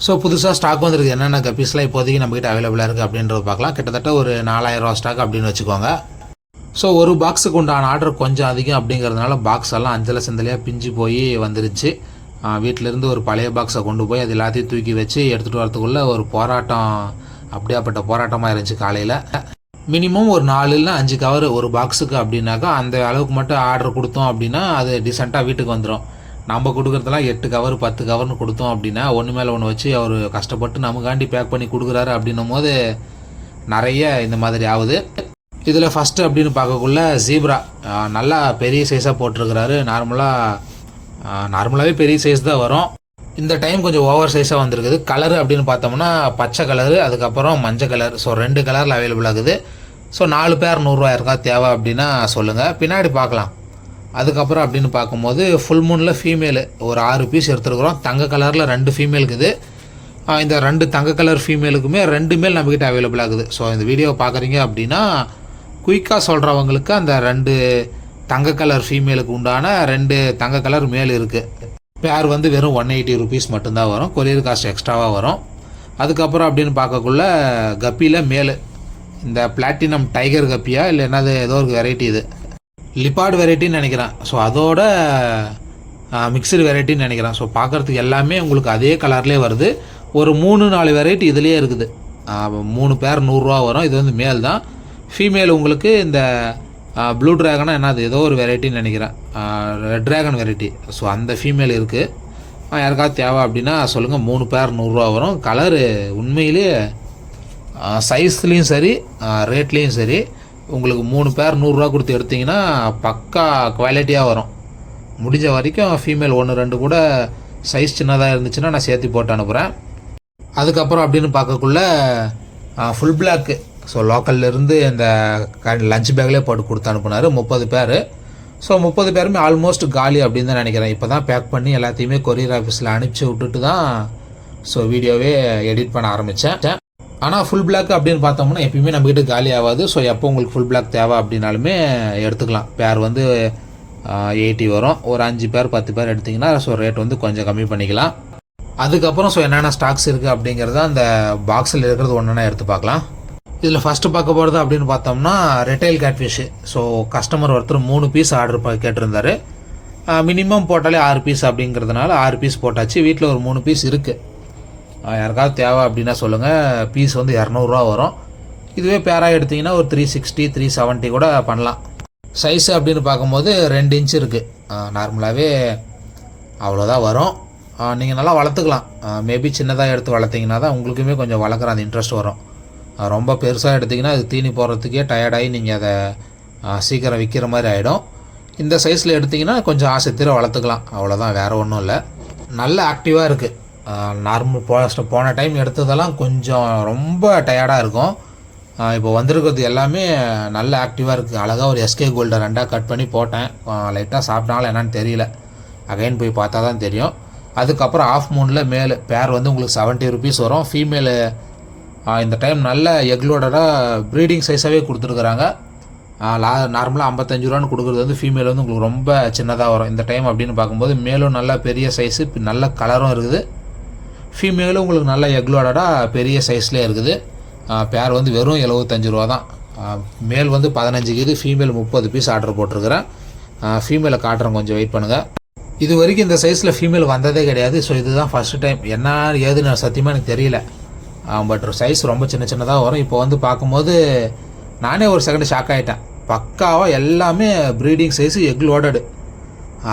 So புதுசாக stock வந்துருக்கு என்னென்ன கப்பீஸ்லாம் இப்போதைக்கு நம்மகிட்ட அவைலபிளாக இருக்குது அப்படின்றது பார்க்கலாம். கிட்டத்தட்ட ஒரு 4000 ஸ்டாக் அப்படின்னு வச்சுக்கோங்க. ஸோ ஒரு பாக்ஸுக்கு உண்டான ஆர்டர் கொஞ்சம் அதிகம் அப்படிங்கிறதுனால பாக்ஸ் எல்லாம் அஞ்சலை செந்தலையாக பிஞ்சு போய் வந்துருச்சு. வீட்டிலேருந்து ஒரு பழைய பாக்ஸை கொண்டு போய் அது எல்லாத்தையும் தூக்கி வச்சு எடுத்துகிட்டு வரதுக்குள்ளே ஒரு போராட்டம், அப்படியாப்பட்ட போராட்டமாக இருந்துச்சு. காலையில் மினிமம் ஒரு 4 இல்லைனா 5 கவர் ஒரு பாக்ஸுக்கு அப்படின்னாக்கா அந்த அளவுக்கு மட்டும் ஆர்டர் கொடுத்தோம் அப்படின்னா அது டிசெண்டாக வீட்டுக்கு வந்துடும். நம்ம கொடுக்குறதெல்லாம் 8 கவர் 10 கவர்னு கொடுத்தோம் அப்படின்னா ஒன்று மேலே ஒன்று வச்சு அவர் கஷ்டப்பட்டு நமக்காண்டி பேக் பண்ணி கொடுக்குறாரு அப்படின்னும் போது நிறைய இந்த மாதிரி ஆகுது. இதில் ஃபஸ்ட்டு அப்படின்னு பார்க்கக்குள்ள ஜீப்ரா நல்லா பெரிய சைஸாக போட்டிருக்கிறாரு. நார்மலாகவே பெரிய சைஸ் தான் வரும். இந்த டைம் கொஞ்சம் ஓவர் சைஸாக வந்திருக்குது. கலரு அப்படின்னு பார்த்தோம்னா பச்சை கலரு, அதுக்கப்புறம் மஞ்சள் கலர். ஸோ 2 கலரில் அவைலபிள் ஆகுது. ஸோ 4 பேர் 100 இருக்கா தேவை அப்படின்னா சொல்லுங்கள், பின்னாடி பார்க்கலாம். அதுக்கப்புறம் அப்படின்னு பார்க்கும்போது ஃபுல் மூனில் ஃபீமேலு ஒரு 6 பீஸ் எடுத்துருக்குறோம். தங்க கலரில் 2 ஃபீமேலுக்குது. இந்த 2 தங்க கலர் ஃபீமேலுக்குமே 2 மேல் நம்மக்கிட்ட அவைலபிள் ஆகுது. ஸோ இந்த வீடியோவை பார்க்குறீங்க அப்படின்னா குயிக்காக சொல்கிறவங்களுக்கு அந்த 2 தங்க கலர் ஃபீமேலுக்கு உண்டான 2 தங்க கலர் மேல் இருக்குது. பேர் வந்து வெறும் 180 ருபீஸ் மட்டும்தான் வரும். கொரியர் காஸ்ட் எக்ஸ்ட்ராவாக வரும். அதுக்கப்புறம் அப்படின்னு பார்க்கக்குள்ள கப்பியில் மேல் இந்த பிளாட்டினம் டைகர் கப்பியா இல்லை என்னது ஏதோ ஒரு வெரைட்டி, இது லிப்பார்டு வெரைட்டின்னு நினைக்கிறேன். ஸோ அதோட மிக்சடு வெரைட்டின்னு நினைக்கிறேன். ஸோ பார்க்குறதுக்கு எல்லாமே உங்களுக்கு அதே கலர்லேயே வருது. ஒரு 3-4 வெரைட்டி இதுலேயே இருக்குது. 3 பேர் 100 ரூபா வரும். இது வந்து மேல் தான். ஃபீமேல் உங்களுக்கு இந்த ப்ளூ ட்ராகனா என்னது ஏதோ ஒரு வெரைட்டின்னு நினைக்கிறேன், ரெட் ட்ராகன் வெரைட்டி. ஸோ அந்த ஃபீமேல் இருக்குது. யாருக்காவது தேவை அப்படின்னா சொல்லுங்கள். 3 பேர் 100 ரூபா வரும். கலரு உண்மையிலே சைஸ்லேயும் சரி ரேட்லேயும் சரி உங்களுக்கு 3 பேர் 100 ரூபா கொடுத்து எடுத்திங்கன்னா பக்கா குவாலிட்டியாக வரும். முடிஞ்ச வரைக்கும் ஃபீமேல் 1-2 கூட சைஸ் சின்னதாக இருந்துச்சுன்னா நான் சேர்த்து போட்டு அனுப்புகிறேன். அதுக்கப்புறம் அப்படின்னு பார்க்கக்குள்ள ஃபுல் பிளாக்கு. ஸோ லோக்கல்லேருந்து இந்த லஞ்ச் பேக்லேயே போட்டு கொடுத்து அனுப்புனார் 30 பேர். ஸோ 30 பேருமே ஆல்மோஸ்ட் காலி அப்படின்னு தான் நினைக்கிறேன். இப்போ தான் பேக் பண்ணி எல்லாத்தையுமே கொரியர் ஆஃபீஸில் அனுப்பிச்சி விட்டுட்டு தான் ஸோ வீடியோவே எடிட் பண்ண ஆரம்பித்தேன். ஆனால் ஃபுல் பிளாக் அப்படின்னு பார்த்தோம்னா எப்பயுமே நம்மக்கிட்ட காலி ஆகாது. ஸோ எப்போ உங்களுக்கு ஃபுல் பிளாக் தேவை அப்படின்னாலுமே எடுத்துக்கலாம். பேர் வந்து 80 வரும். ஒரு 5 பேர் 10 பேர் எடுத்திங்கன்னா ஸோ ரேட் வந்து கொஞ்சம் கம்மி பண்ணிக்கலாம். அதுக்கப்புறம் ஸோ என்னென்ன ஸ்டாக்ஸ் இருக்குது அப்படிங்கிறத அந்த பாக்ஸில் இருக்கிறது ஒன்றுனா எடுத்து பார்க்கலாம். இதில் ஃபஸ்ட்டு பார்க்க போகிறது அப்படின்னு பார்த்தோம்னா ரெட்டைல் கேட்ஃபிஷ்ஷு. ஸோ கஸ்டமர் ஒருத்தர் 3 பீஸ் ஆர்டர் கேட்டிருந்தார். மினிமம் போட்டாலே 6 பீஸ் அப்படிங்கிறதுனால 6 பீஸ் போட்டாச்சு. வீட்டில் ஒரு 3 பீஸ் இருக்குது. யாருக்காவது தேவை அப்படின்னா சொல்லுங்கள். பீஸ் வந்து 200 ரூபா வரும். இதுவே பேராக எடுத்திங்கன்னா ஒரு 360 370 கூட பண்ணலாம். சைஸு அப்படின்னு பார்க்கும்போது 2 இன்ச் இருக்குது. நார்மலாகவே அவ்வளோதான் வரும். நீங்கள் நல்லா வளர்த்துக்கலாம். மேபி சின்னதாக எடுத்து வளர்த்திங்கன்னா தான் உங்களுக்குமே கொஞ்சம் வளர்க்குற அந்த இன்ட்ரெஸ்ட் வரும். ரொம்ப பெருசாக எடுத்திங்கன்னா அது தீனி போடுறதுக்கே டயர்டாகி நீங்கள் அதை சீக்கிரம் விற்கிற மாதிரி ஆகிடும். இந்த சைஸில் எடுத்திங்கன்னா கொஞ்சம் ஆசை தீர வளர்த்துக்கலாம். அவ்வளோதான், வேறு ஒன்றும் இல்லை. நல்ல ஆக்டிவாக இருக்குது. நார்மல் போன டைம் எடுத்ததெல்லாம் கொஞ்சம் ரொம்ப டயர்டாக இருக்கும். இப்போ வந்திருக்கிறது எல்லாமே நல்ல ஆக்டிவாக இருக்குது. அழகாக ஒரு எஸ்கே கோல்டை 2ஆக கட் பண்ணி போட்டேன். லைட்டாக சாப்பிட்டாலும் என்னன்னு தெரியல. அகைன் போய் பார்த்தா தான் தெரியும். அதுக்கப்புறம் ஆஃப் மூனில் மேல் பேர் வந்து உங்களுக்கு 70 ருபீஸ் வரும். ஃபீமேலு இந்த டைம் நல்ல எக்லோடடாக ப்ரீடிங் சைஸாகவே கொடுத்துருக்குறாங்க. நார்மலாக 55 ரூபான்னு கொடுக்குறது வந்து ஃபீமேல் வந்து உங்களுக்கு ரொம்ப சின்னதாக வரும். இந்த டைம் அப்படின்னு பார்க்கும்போது மேலும் நல்ல பெரிய சைஸு, நல்ல கலரும் இருக்குது. ஃபீமேலும் உங்களுக்கு நல்ல எக்லோடடாக பெரிய சைஸ்லேயே இருக்குது. பேர் வந்து வெறும் 75 ரூபா தான். மேல் வந்து 15 இது, ஃபீமேல் 30 பீஸ் ஆர்டர் போட்டிருக்கிறேன். ஃபீமேலை காட்டுறேன், கொஞ்சம் வெயிட் பண்ணுங்கள். இது வரைக்கும் இந்த சைஸில் ஃபீமேல் வந்ததே கிடையாது. ஸோ இதுதான் ஃபஸ்ட்டு டைம். என்ன ஏதுன்னு சத்தியமாக எனக்கு தெரியல. பட் சைஸ் ரொம்ப சின்னதாக வரும். இப்போ வந்து பார்க்கும்போது நானே ஒரு செகண்ட் ஷாக் ஆகிட்டேன். பக்காவாக எல்லாமே ப்ரீடிங் சைஸு எக் லோடடு.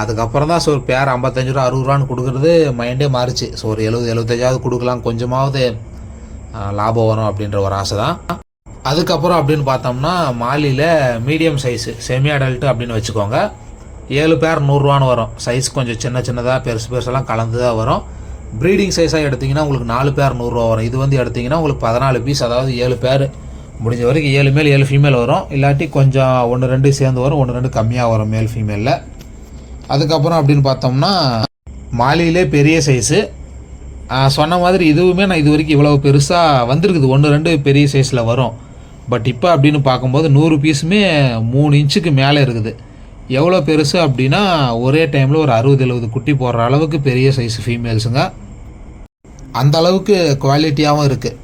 அதுக்கப்புறம் தான் ஸோ பேர் 55 ரூபா 60 ரூபான்னு கொடுக்குறது மைண்டே மாறிச்சு. ஸோ ஒரு 70-75 கொடுக்கலாம், கொஞ்சமாவது லாபம் வரும் அப்படின்ற ஒரு ஆசை தான். அதுக்கப்புறம் அப்படின்னு பார்த்தோம்னா மாலியில் மீடியம் சைஸு செமி அடல்ட்டு அப்படின்னு வச்சுக்கோங்க. 7 பேர் 100 ரூபான்னு வரும். சைஸ் கொஞ்சம் சின்னதாக பெருசெல்லாம் கலந்து தான் வரும். ப்ரீடிங் சைஸாக எடுத்திங்கன்னா உங்களுக்கு 4 பேர் 100 ரூபா வரும். இது வந்து எடுத்திங்கன்னா உங்களுக்கு 14 பீஸ், அதாவது 7 பேர். முடிஞ்ச வரைக்கும் 7 மேல் 7 ஃபீமேல் வரும். இல்லாட்டி கொஞ்சம் 1-2 சேர்ந்து வரும், 1-2 கம்மியாக வரும் மேல் ஃபீமேலில். அதுக்கப்புறம் அப்படின்னு பார்த்தோம்னா மாலியிலே பெரிய சைஸு. சொன்ன மாதிரி இதுவுமே நான் இது வரைக்கும் இவ்வளோ பெருசாக வந்திருக்குது. 1-2 பெரிய சைஸில் வரும். பட் இப்போ அப்படின்னு பார்க்கும்போது 100 பீஸுமே 3 இன்ச்சுக்கு மேலே இருக்குது. எவ்வளோ பெருசு அப்படின்னா ஒரே டைமில் ஒரு 60-70 குட்டி போடுற அளவுக்கு பெரிய சைஸ் ஃபீமேல்ஸுங்க. அந்த அளவுக்கு குவாலிட்டியாகவும் இருக்குது.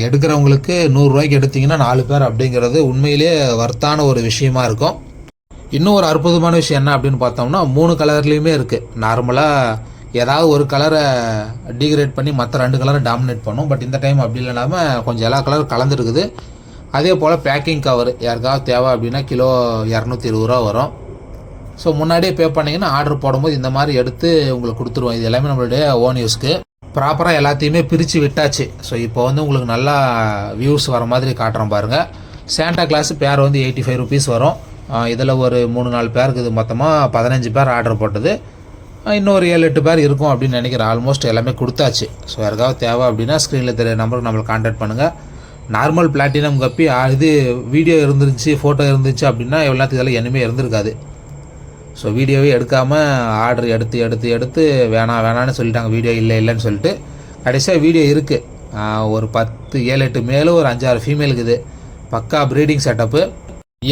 எடுக்கிறவங்களுக்கு 100 ரூபாய்க்கு எடுத்திங்கன்னா 4 பேர் அப்படிங்கிறது உண்மையிலே வர்த்தான ஒரு விஷயமா இருக்கும். இன்னும் ஒரு அற்புதமான விஷயம் என்ன அப்படின்னு பார்த்தோம்னா 3 கலர்லேயுமே இருக்குது. நார்மலாக ஏதாவது ஒரு கலரை டீக்ரேட் பண்ணி மற்ற 2 கலரை டாமினேட் பண்ணும். பட் இந்த டைம் அப்படி இல்லாமல் கொஞ்சம் எல்லா கலரும் கலந்துருக்குது. அதே போல் பேக்கிங் கவர் யாருக்காவது தேவை அப்படின்னா கிலோ 220 ரூபா வரும். ஸோ முன்னாடியே பே பண்ணிங்கன்னா ஆர்டர் போடும்போது இந்த மாதிரி எடுத்து உங்களுக்கு கொடுத்துருவோம். இது எல்லாமே நம்மளுடைய ஓன் யூஸ்க்கு. ப்ராப்பராக எல்லாத்தையுமே பிரித்து விட்டாச்சு. ஸோ இப்போ வந்து உங்களுக்கு நல்லா வியூஸ் வர மாதிரி காட்டுறோம் பாருங்கள். சாண்டா கிளாஸ் பேர் வந்து 85 ருபீஸ் வரும். இதில் ஒரு 3-4 பேருக்கு இது மொத்தமாக 15 பேர் ஆர்டர் போட்டது. இன்னொரு 7-8 பேர் இருக்கும் அப்படின்னு நினைக்கிறேன். ஆல்மோஸ்ட் எல்லாமே கொடுத்தாச்சு. ஸோ யாருக்காவது தேவை அப்படின்னா ஸ்க்ரீனில் தெரிய நம்பருக்கு நம்மளுக்கு கான்டாக்ட் பண்ணுங்கள். நார்மல் பிளாட்டினம் கப்பி இது வீடியோ இருந்துருச்சு, ஃபோட்டோ இருந்துச்சு அப்படின்னா எல்லாத்துக்கு இதெல்லாம் இனிமே இருந்திருக்காது. ஸோ வீடியோவே எடுக்காமல் ஆர்டர் எடுத்து வேணான்னு சொல்லிட்டாங்க. வீடியோ இல்லைன்னு சொல்லிட்டு கடைசியாக வீடியோ இருக்குது. ஒரு 10 7-8 மேலு ஒரு 5-6 ஃபீமேலுக்கு இது பக்கா ப்ரீடிங் செட்டப்பு.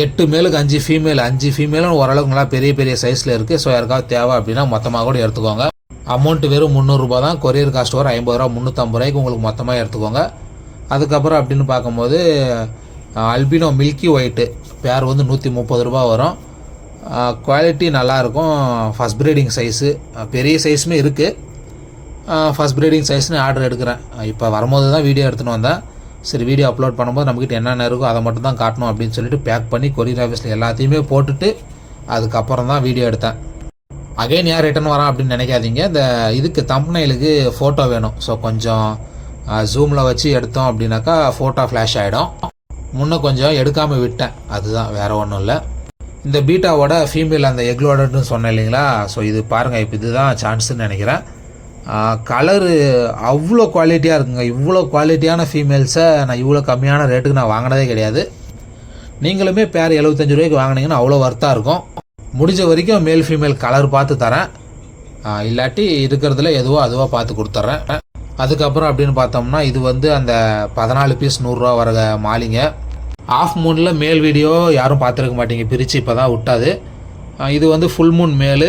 8 மேலுக்கு 5 ஃபீமேல், 5 ஃபீமேலும் ஓரளவுக்கு நல்லா பெரிய பெரிய சைஸில் இருக்குது. ஸோ யாருக்காவது தேவை அப்படின்னா மொத்தமாக கூட எடுத்துக்கோங்க. அமௌண்ட்டு வெறும் 300 ரூபா தான். கொரியர் காஸ்ட் வரும் 50 ரூபா, 350 ரூபாய்க்கு உங்களுக்கு மொத்தமாக எடுத்துக்கோங்க. அதுக்கப்புறம் அப்படின்னு பார்க்கும்போது அல்பினோ மில்கி ஒயிட்டு பேர் வந்து 130 ரூபா வரும். குவாலிட்டி நல்லாயிருக்கும். ஃபஸ்ட் ப்ரீடிங் சைஸு, பெரிய சைஸுமே இருக்குது. ஃபஸ்ட் ப்ரீடிங் சைஸ்னு ஆர்டர் எடுக்கிறேன். இப்போ வரும்போது தான் வீடியோ எடுத்துன்னு வந்தேன். சரி, வீடியோ அப்லோட் பண்ணும்போது நம்மக்கிட்ட என்னென்ன இருக்கோ அதை மட்டும் தான் காட்டணும் அப்படின்னு சொல்லிட்டு பேக் பண்ணி கொரியர் ஆஃபீஸில் எல்லாத்தையுமே போட்டுட்டு அதுக்கப்புறம் தான் வீடியோ எடுத்தேன். அகைன் யார் ரிட்டன் வரான் அப்படின்னு நினைக்காதீங்க. இந்த இதுக்கு தம்ப்நெயிலுக்கு ஃபோட்டோ வேணும். ஸோ கொஞ்சம் ஜூமில் வச்சு எடுத்தோம் அப்படின்னாக்கா ஃபோட்டோ ஃப்ளாஷ் ஆகிடும். முன்னே கொஞ்சம் எடுக்காமல் விட்டேன், அதுதான், வேறு ஒன்றும் இல்லை. இந்த பீட்டாவோட ஃபீமேல் அந்த எக்லோடட்னு சொன்னேன் இல்லைங்களா? ஸோ இது பாருங்கள், இப்போ இதுதான் சான்ஸுன்னு நினைக்கிறேன். கலரு அவ்வளோ குவாலிட்டியாக இருக்குங்க. இவ்வளோ குவாலிட்டியான ஃபீமேல்ஸை நான் இவ்வளோ கம்மியான ரேட்டுக்கு நான் வாங்கினதே கிடையாது. நீங்களுமே பேர் 75 ரூபாய்க்கு வாங்கினீங்கன்னா அவ்வளோ வர்த்தாக இருக்கும். முடிஞ்ச வரைக்கும் மேல் ஃபீமேல் கலர் பார்த்து தரேன். இல்லாட்டி இருக்கிறதுல எதுவோ அதுவாக பார்த்து கொடுத்துட்றேன். அதுக்கப்புறம் அப்படின்னு பார்த்தோம்னா இது வந்து அந்த 14 பீஸ் 100 ரூபா வர மாலிங்க. ஆஃப் மூனில் மேல் வீடியோ யாரும் பார்த்துருக்க மாட்டீங்க, பிரித்து இப்போ தான் விட்டாது. இது வந்து full moon male,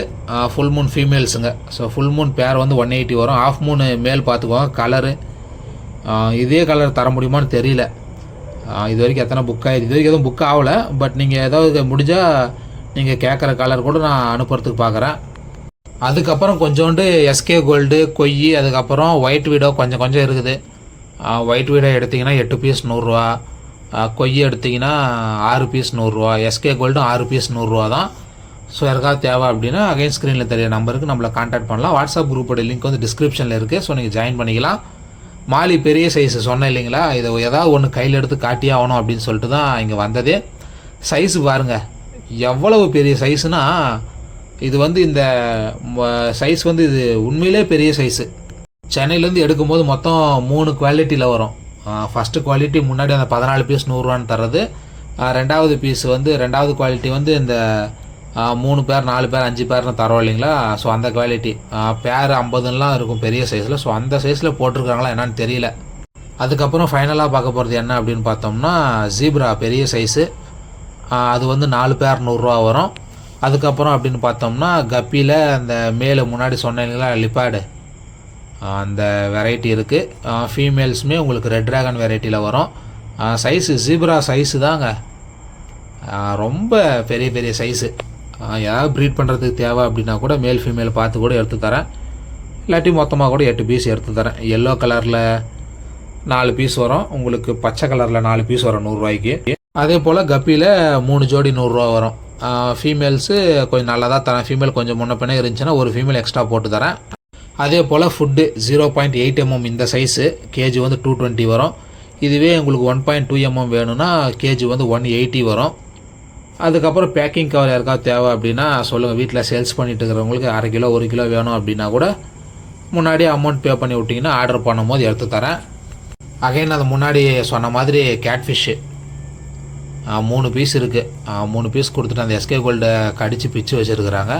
full moon ஃபீமேல்ஸுங்க. ஸோ ஃபுல் மூன் பேர் வந்து 180 வரும். ஆஃப் மூணு மேல் பார்த்துக்கோங்க. கலரு இதே கலர் தர முடியுமான்னு தெரியல. இது வரைக்கும் எத்தனை புக் ஆகிடுது, இது வரைக்கும் எதுவும் புக் ஆகலை. பட் நீங்கள் ஏதாவது முடிஞ்சால் நீங்கள் கேட்குற கலர் கூட நான் அனுப்புறதுக்கு பார்க்குறேன். அதுக்கப்புறம் கொஞ்சோண்டு எஸ்கே கோல்டு, கொய்யி, அதுக்கப்புறம் ஒயிட் வீடோ கொஞ்சம் இருக்குது. ஒயிட் வீடோ எடுத்திங்கன்னா 8 பீஸ் 100 ரூபா, கொய்யை எடுத்திங்கன்னா 6 பீஸ் 100 ரூபா, எஸ்கே கோல்டும் 6 பீஸ் 100 ரூபா தான். ஸோ யாருக்காவது தேவை அப்படின்னா அகைன் ஸ்க்ரீனில் தெரிய நம்பருக்கு நம்மளை கான்டாக்ட் பண்ணலாம். வாட்ஸ்அப் குரூப்போட லிங்க் வந்து டிஸ்கிரிப்ஷனில் இருக்குது. ஸோ நீங்கள் ஜாயின் பண்ணிக்கலாம். மாலி பெரிய சைஸு சொன்னேன் இல்லைங்களா? இதை ஏதாவது ஒன்று கையில் எடுத்து காட்டியே ஆகணும் அப்படின்னு சொல்லிட்டு தான் இங்கே வந்ததே. சைஸு பாருங்கள் எவ்வளவு பெரிய சைஸுனா, இது வந்து இந்த சைஸ் வந்து இது உண்மையிலே பெரிய சைஸு. சென்னையிலேருந்து எடுக்கும்போது மொத்தம் 3 குவாலிட்டியில் வரும். ஃபஸ்ட்டு குவாலிட்டி முன்னாடி அந்த 14 பீஸ் 100 ரூபான்னு தர்றது. ரெண்டாவது பீஸ் வந்து ரெண்டாவது குவாலிட்டி வந்து இந்த 3 பேர் 4 பேர் 5 பேர்னு தரோம் இல்லைங்களா? ஸோ அந்த குவாலிட்டி பேர் 50லாம் இருக்கும் பெரிய சைஸில். ஸோ அந்த சைஸில் போட்டிருக்காங்களா என்னன்னு தெரியல. அதுக்கப்புறம் ஃபைனலாக பார்க்க போகிறது என்ன அப்படின்னு பார்த்தோம்னா ஜீப்ரா பெரிய சைஸு. அது வந்து 4 பேர் 100 ரூபா வரும். அதுக்கப்புறம் அப்படின்னு பார்த்தோம்னா கப்பியில் அந்த மேலே முன்னாடி சொன்னேன் இல்லைங்களா லிப்பாடு, அந்த வெரைட்டி இருக்குது. ஃபீமேல்ஸுமே உங்களுக்கு ரெட் ட்ராகன் வெரைட்டியில் வரும். சைஸு ஜீப்ரா சைஸு தாங்க, ரொம்ப பெரிய பெரிய சைஸு. யாராவது ப்ரீட் பண்ணுறதுக்கு தேவை அப்படின்னா கூட மேல் ஃபீமேல் பார்த்து கூட எடுத்து தரேன். இல்லாட்டி மொத்தமாக கூட 8 பீஸ் எடுத்து தரேன். எல்லோ கலரில் 4 பீஸ் வரும், உங்களுக்கு பச்சை கலரில் 4 பீஸ் வரும் 100 ரூபாய்க்கு. அதே போல் கப்பியில் 3 ஜோடி 100 ரூபா வரும். ஃபீமேல்ஸு கொஞ்சம் நல்லா தான் தரேன். ஃபீமேல் கொஞ்சம் முன்ன பின்னே இருந்துச்சுன்னா ஒரு ஃபீமேல் எக்ஸ்ட்ரா போட்டு தரேன். அதே போல் ஃபுட்டு 0.8 mm இந்த சைஸு கேஜி வந்து 220 வரும். இதுவே உங்களுக்கு 1.2 mm வேணும்னா கேஜி வந்து 180 வரும். அதுக்கப்புறம் பேக்கிங் கவர் யாருக்காவது தேவை அப்படின்னா சொல்லுங்கள். வீட்டில் சேல்ஸ் பண்ணிட்டு இருக்கிறவங்களுக்கு 1/2 கிலோ 1 கிலோ வேணும் அப்படின்னா கூட முன்னாடியே அமௌண்ட் பே பண்ணி விட்டிங்கன்னா ஆர்டர் பண்ணும்போது எடுத்து தரேன். அகைன் அது முன்னாடி சொன்ன மாதிரி கேட்ஃபிஷ்ஷு 3 பீஸ் இருக்குது. 3 பீஸ் கொடுத்துட்டு அந்த எஸ்கே கோல்டை கடித்து பிச்சு வச்சுருக்குறாங்க.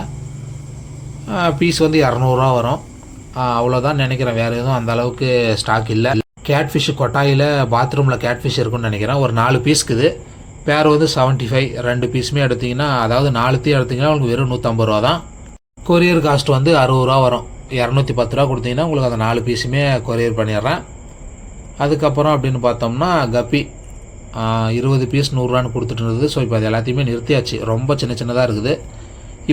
பீஸ் வந்து 200 ரூபா வரும். அவ்வளோதான் நினைக்கிறேன், வேறு எதுவும் அந்த அளவுக்கு ஸ்டாக் இல்லை. கேட்ஃபிஷ் கொட்டாயில் பாத்ரூமில் கேட்ஃபிஷ் இருக்குன்னு நினைக்கிறேன். ஒரு 4 பீஸ்க்குது. பேர் வந்து 75. 2 பீஸுமே எடுத்திங்கன்னா, அதாவது 4 எடுத்திங்கன்னா உங்களுக்கு வெறும் 150 ரூபா தான். கொரியர் காஸ்ட் வந்து 60 ரூபா வரும். 210 ரூபா கொடுத்தீங்கன்னா உங்களுக்கு அந்த 4 பீஸுமே கொரியர் பண்ணிடுறேன். அதுக்கப்புறம் அப்படின்னு பார்த்தோம்னா கப்பி 20 பீஸ் 100 கொடுத்துட்டு இருந்தது. ஸோ இப்போ அது எல்லாத்தையுமே நிறுத்தியாச்சு. ரொம்ப சின்னதாக இருக்குது.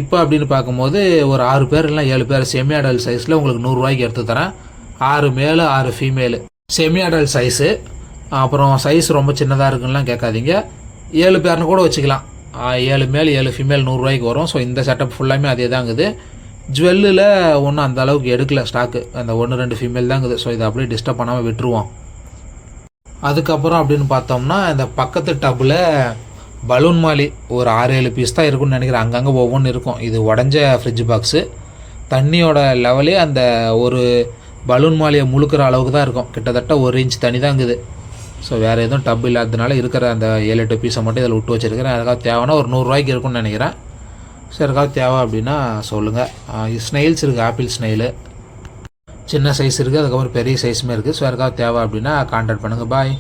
இப்போ அப்படின்னு பார்க்கும்போது ஒரு 6 பேர் இல்லை 7 பேர் செமி அடல்ட் சைஸில் உங்களுக்கு 100 எடுத்து தரேன். 6 மேலு 6 ஃபீமேலு செமி அடல்ட் சைஸு. அப்புறம் சைஸ் ரொம்ப சின்னதாக இருக்குன்னுலாம் கேட்காதீங்க. 7 பேர்னு கூட வச்சுக்கலாம். 7 மேல் 7 ஃபீமேல் 100 வரும். ஸோ இந்த செட்டப் ஃபுல்லாமே அதே தாங்குது. ஜுவல்லில் ஒன்றும் அந்த அளவுக்கு எடுக்கல ஸ்டாக்கு. அந்த 1-2 ஃபீமேல் தாங்குது. ஸோ இதை அப்படியே டிஸ்டர்ப் பண்ணாமல் விட்டுருவோம். அதுக்கப்புறம் அப்படின்னு பார்த்தோம்னா இந்த பக்கத்து டப்பில் பலூன் மாலி ஒரு 6-7 பீஸ் தான் இருக்குன்னு நினைக்கிறேன். அங்கங்கே ஒவ்வொன்று இருக்கும். இது உடஞ்ச ஃப்ரிட்ஜ் பாக்ஸு. தண்ணியோட லெவலே அந்த ஒரு பலூன் மாலியை முழுக்கிற அளவுக்கு தான் இருக்கும். கிட்டத்தட்ட 1 இன்ச் தண்ணி தான் இருக்குது. ஸோ வேறு எதுவும் டப் இல்லாததுனால இருக்கிற அந்த 7-8 பீஸை மட்டும் இதில் விட்டு வச்சுருக்கிறேன். அதுக்காக தேவைன்னா ஒரு 100 இருக்குன்னு நினைக்கிறேன். ஸோ யாருக்காவது தேவை அப்படின்னா சொல்லுங்கள். ஸ்னெயில்ஸ் இருக்குது. ஆப்பிள் ஸ்னெயிலு சின்ன சைஸ் இருக்குது. அதுக்கப்புறம் பெரிய சைஸுமே இருக்குது. ஸோ யாருக்காவது தேவை அப்படின்னா கான்டாக்ட் பண்ணுங்கள். பாய்.